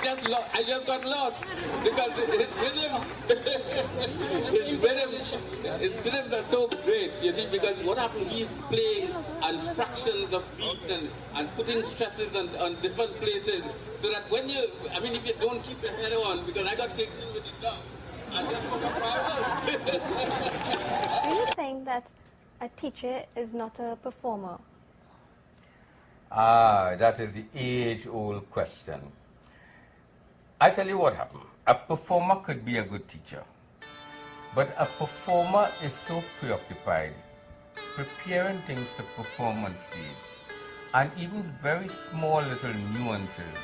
I just got lost because his rhythms are so great, you see, because what happens, he's playing on fractions of beats and putting stresses on different places, so that when you, I mean, if you don't keep your head on, because I got taken in with the dog, and that's what Do you think that a teacher is not a performer? That is the age-old question. I tell you what happened. A performer could be a good teacher, but a performer is so preoccupied preparing things to perform on stage, and even very small little nuances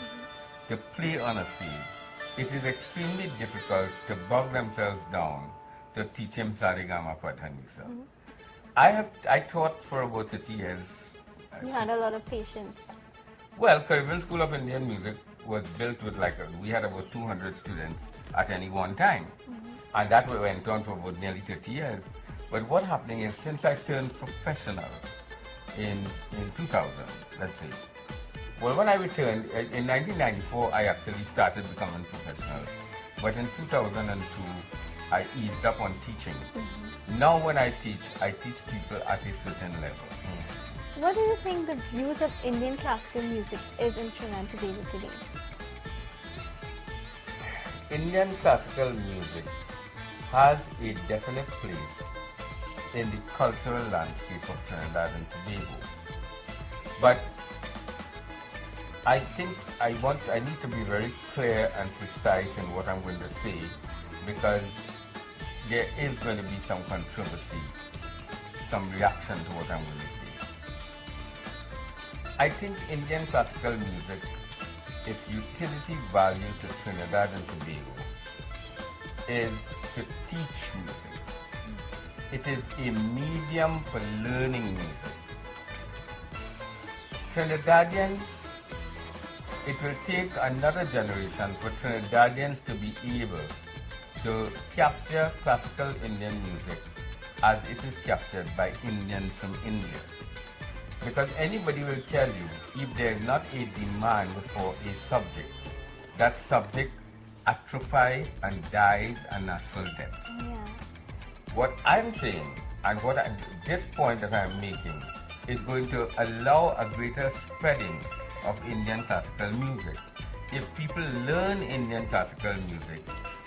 to play on a stage. It is extremely difficult to bog themselves down to teach him Sarigama Padhanisa. I taught for about 30 years. You had a lot of patience. Well, Caribbean School of Indian Music was built with we had about 200 students at any one time. And that went on for about nearly 30 years. But what happening is, since I turned professional in 2000, let's say, well, when I returned, in 1994, I actually started becoming professional. But in 2002, I eased up on teaching. Now when I teach people at a certain level. What do you think the views of Indian classical music is in Trinidad and Tobago today? Indian classical music has a definite place in the cultural landscape of Trinidad and Tobago. But I think I need to be very clear and precise in what I'm going to say, because there is going to be some controversy, some reaction to what I'm going to say. I think Indian classical music, its utility value to Trinidad and Tobago is to teach music. It is a medium for learning music. Trinidadians, it will take another generation for Trinidadians to be able to capture classical Indian music as it is captured by Indians from India. Because anybody will tell you, if there is not a demand for a subject, that subject atrophies and dies a natural death. Yeah. What I'm saying, and this point that I'm making, is going to allow a greater spreading of Indian classical music. If people learn Indian classical music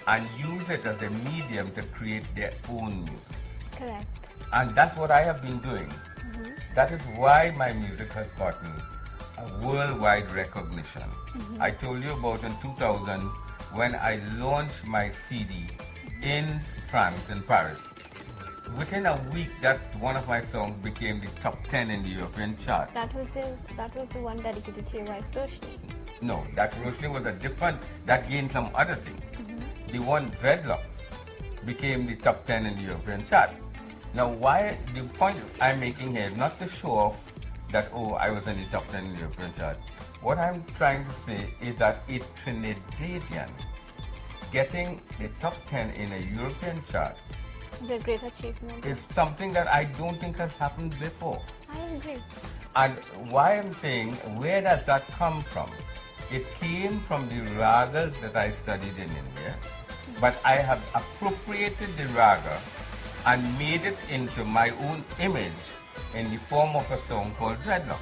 and use it as a medium to create their own music. Correct. And that's what I have been doing. That is why my music has gotten a worldwide recognition. I told you about in 2000 when I launched my CD in France, in Paris. Within a week, that one of my songs became the top 10 in the European chart. That was the one dedicated to your wife, Roshni. No, that Roshni was that gained some other thing. The one, Dreadlocks, became the top 10 in the European chart. Now, the point I'm making here is not to show off that, I was in the top 10 in the European chart. What I'm trying to say is that a Trinidadian getting the top 10 in a European chart The great achievement. is something that I don't think has happened before. I agree. And why I'm saying, where does that come from? It came from the ragas that I studied in India, but I have appropriated the raga and made it into my own image in the form of a song called Dreadlock.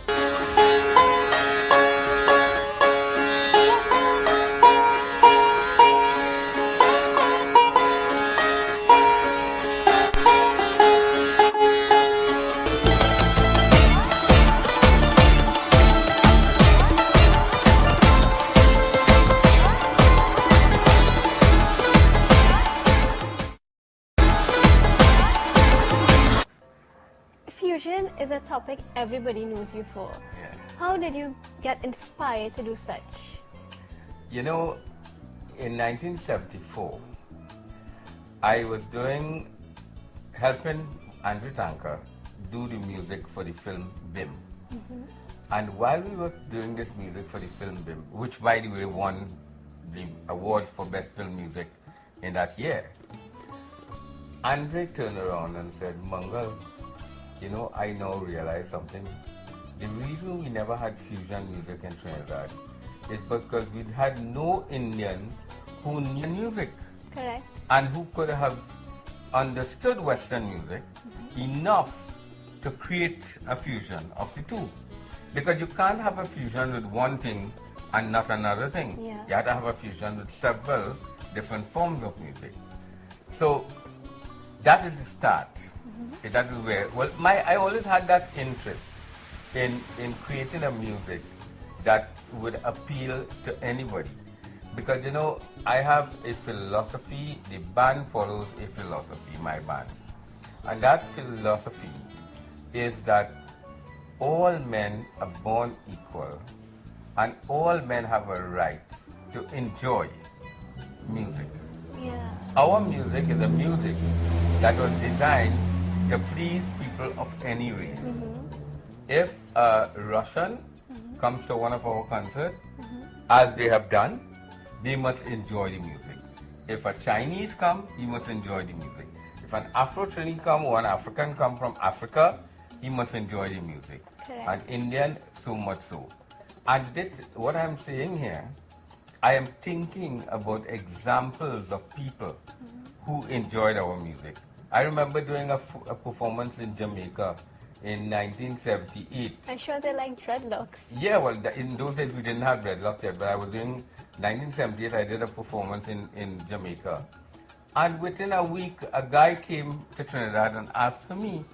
Fusion is a topic everybody knows you for. Yeah. How did you get inspired to do such? You know, in 1974, I was helping Andrew Tanker do the music for the film BIM. And while we were doing this music for the film BIM, which by the way won the award for best film music in that year, Andre turned around and said, Mungal, you know, I now realize something. The reason we never had fusion music in Trinidad is because we had no Indian who knew music Correct. and who could have understood Western music enough to create a fusion of the two. Because you can't have a fusion with one thing and not another thing. Yeah. You have to have a fusion with several different forms of music. So that is the start. Okay, that is where, well, I always had that interest in creating a music that would appeal to anybody. Because, you know, I have a philosophy, the band follows a philosophy, my band. And that philosophy is that all men are born equal and all men have a right to enjoy music. Yeah. Our music is a music that was designed to please people of any race. If a Russian comes to one of our concerts, as they have done, they must enjoy the music. If a Chinese come, he must enjoy the music. If an Afro-Trini come or an African come from Africa, he must enjoy the music. Correct. And Indian, so much so. And this, what I'm saying here, I am thinking about examples of people who enjoyed our music. I remember doing a performance in Jamaica in 1978. I'm sure they like dreadlocks. Yeah, well, in those days we didn't have dreadlocks yet, but I was doing 1978. I did a performance in Jamaica, and within a week, a guy came to Trinidad and asked for me.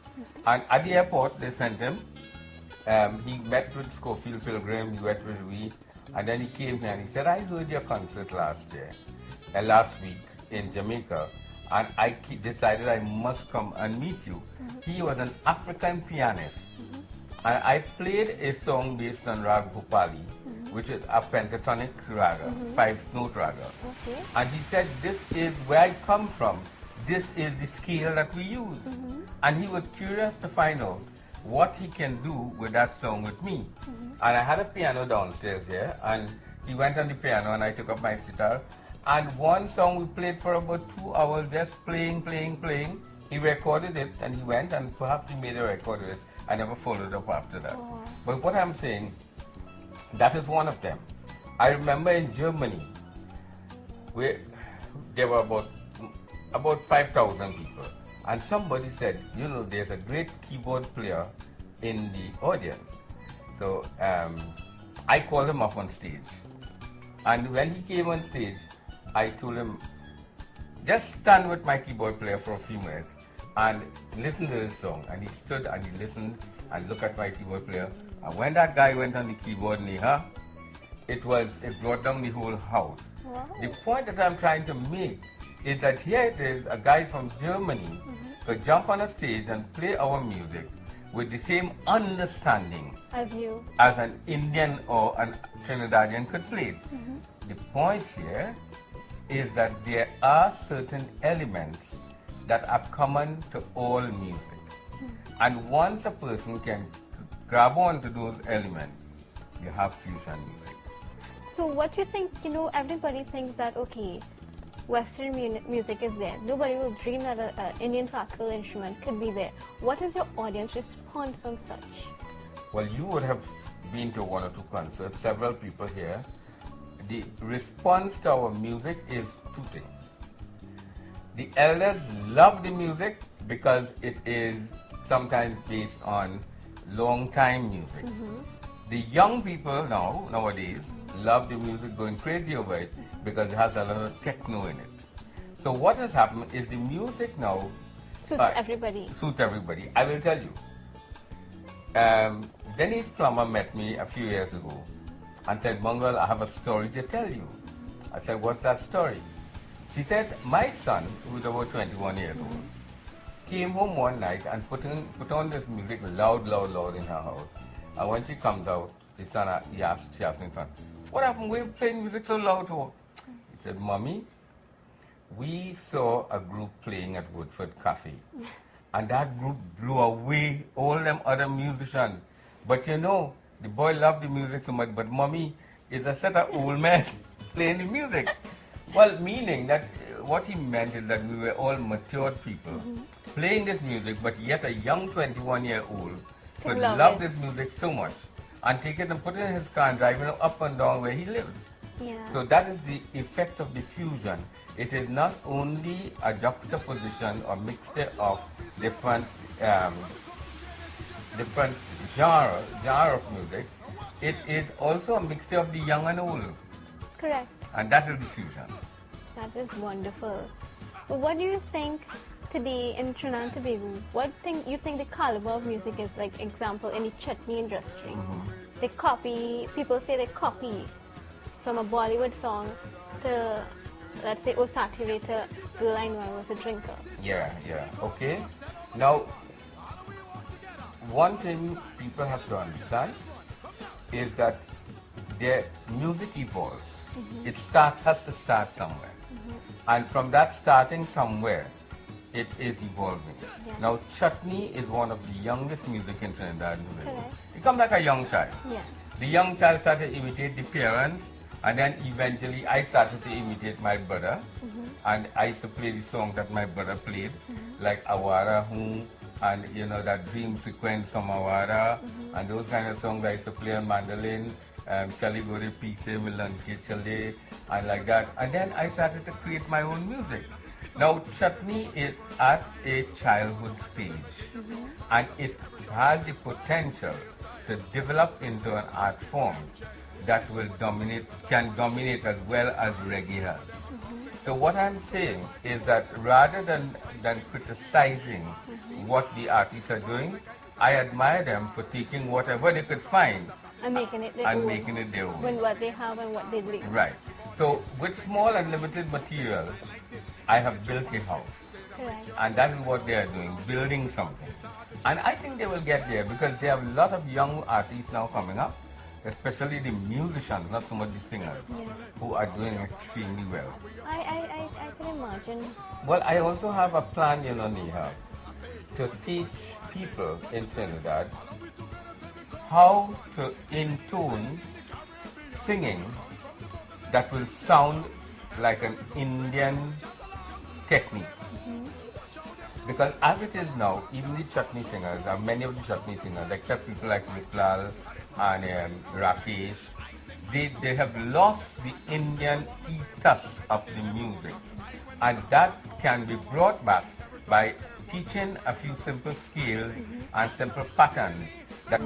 And at the airport, they sent him. He met with Schofield Pilgrim. He met with we, and then he came here and he said, "I heard your concert last week in Jamaica, and I decided I must come and meet you." He was an African pianist. And I played a song based on Rag Bhupali, which is a pentatonic raga, 5-note raga. Okay. And he said, "This is where I come from. This is the scale that we use." And he was curious to find out what he can do with that song with me. And I had a piano downstairs here, and he went on the piano and I took up my sitar. And one song we played for about 2 hours, just playing. He recorded it and he went and perhaps he made a record of it. I never followed up after that. Oh. But what I'm saying, that is one of them. I remember in Germany, there were about 5,000 people. And somebody said, you know, there's a great keyboard player in the audience. So I called him up on stage. And when he came on stage, I told him, just stand with my keyboard player for a few minutes and listen to this song. And he stood and he listened and looked at my keyboard player. And when that guy went on the keyboard, Neha, it brought down the whole house. Wow. The point that I'm trying to make is that here it is, a guy from Germany could jump on a stage and play our music with the same understanding as an Indian or an Trinidadian could play it. The point here is that there are certain elements that are common to all music. And once a person can grab on to those elements, you have fusion music. So what do you think, everybody thinks that, okay, Western music is there. Nobody will dream that an Indian classical instrument could be there. What is your audience response on such? Well, you would have been to one or two concerts, several people here. The response to our music is two things. The elders love the music because it is sometimes based on long time music. The young people nowadays love the music, going crazy over it because it has a lot of techno in it. So what has happened is the music now suits everybody. I will tell you. Denise Plummer met me a few years ago and said, "Mungal, I have a story to tell you." I said, "What's that story?" She said, "My son, who is about 21 years old, came home one night and put on this music loud in her house. And when she comes out, she asked me, son, what happened? Why are you playing music so loud for?" He said, "Mommy, we saw a group playing at Woodford Cafe. And that group blew away all them other musicians. But the boy loved the music so much, but Mommy is a set of old men playing the music." Well, meaning that what he meant is that we were all matured people playing this music, but yet a young 21-year-old could love this music so much. and take it and put it in his car and drive it up and down where he lives. Yeah. So that is the effect of diffusion. It is not only a juxtaposition or mixture of different different genre of music. It is also a mixture of the young and old, Correct. and that is diffusion. That is wonderful. But what do you think today in Trinidad and Tobago? What you think the caliber of music is? Like example, in the chutney industry, they copy. People say they copy from a Bollywood song to, let's say, Sathya to Girl I Know I Was a Drinker. Yeah. Okay. Now, one thing people have to understand is that their music evolves. It has to start somewhere. And from that starting somewhere, it is evolving. Yeah. Now, chutney is one of the youngest music in Trinidad and Tobago. Correct. It comes like a young child. Yeah. The young child started to imitate the parents, and then eventually I started to imitate my brother. And I used to play the songs that my brother played, like Awara Hoon, and you know that dream sequence from Awara, and those kind of songs I used to play on mandolin, Chali Gore Piche Milan Ke Chale, and like that. And then I started to create my own music. Now, chutney is at a childhood stage, and it has the potential to develop into an art form that can dominate as well as reggae has. So what I'm saying is that rather than criticizing what the artists are doing, I admire them for taking whatever they could find And making it their and own. making it their own. When what they have and what they believe. Right. So with small and limited material, I have built a house. Correct. And that is what they are doing, building something. And I think they will get there because they have a lot of young artists now coming up, especially the musicians, not so much the singers, who are doing extremely well. I can imagine. Well, I also have a plan, Neha, to teach people in Trinidad how to intone singing that will sound like an Indian technique. Because as it is now, even the chutney singers, many of the chutney singers, except people like Vitlal and Rakesh, they have lost the Indian ethos of the music. And that can be brought back by teaching a few simple skills and simple patterns that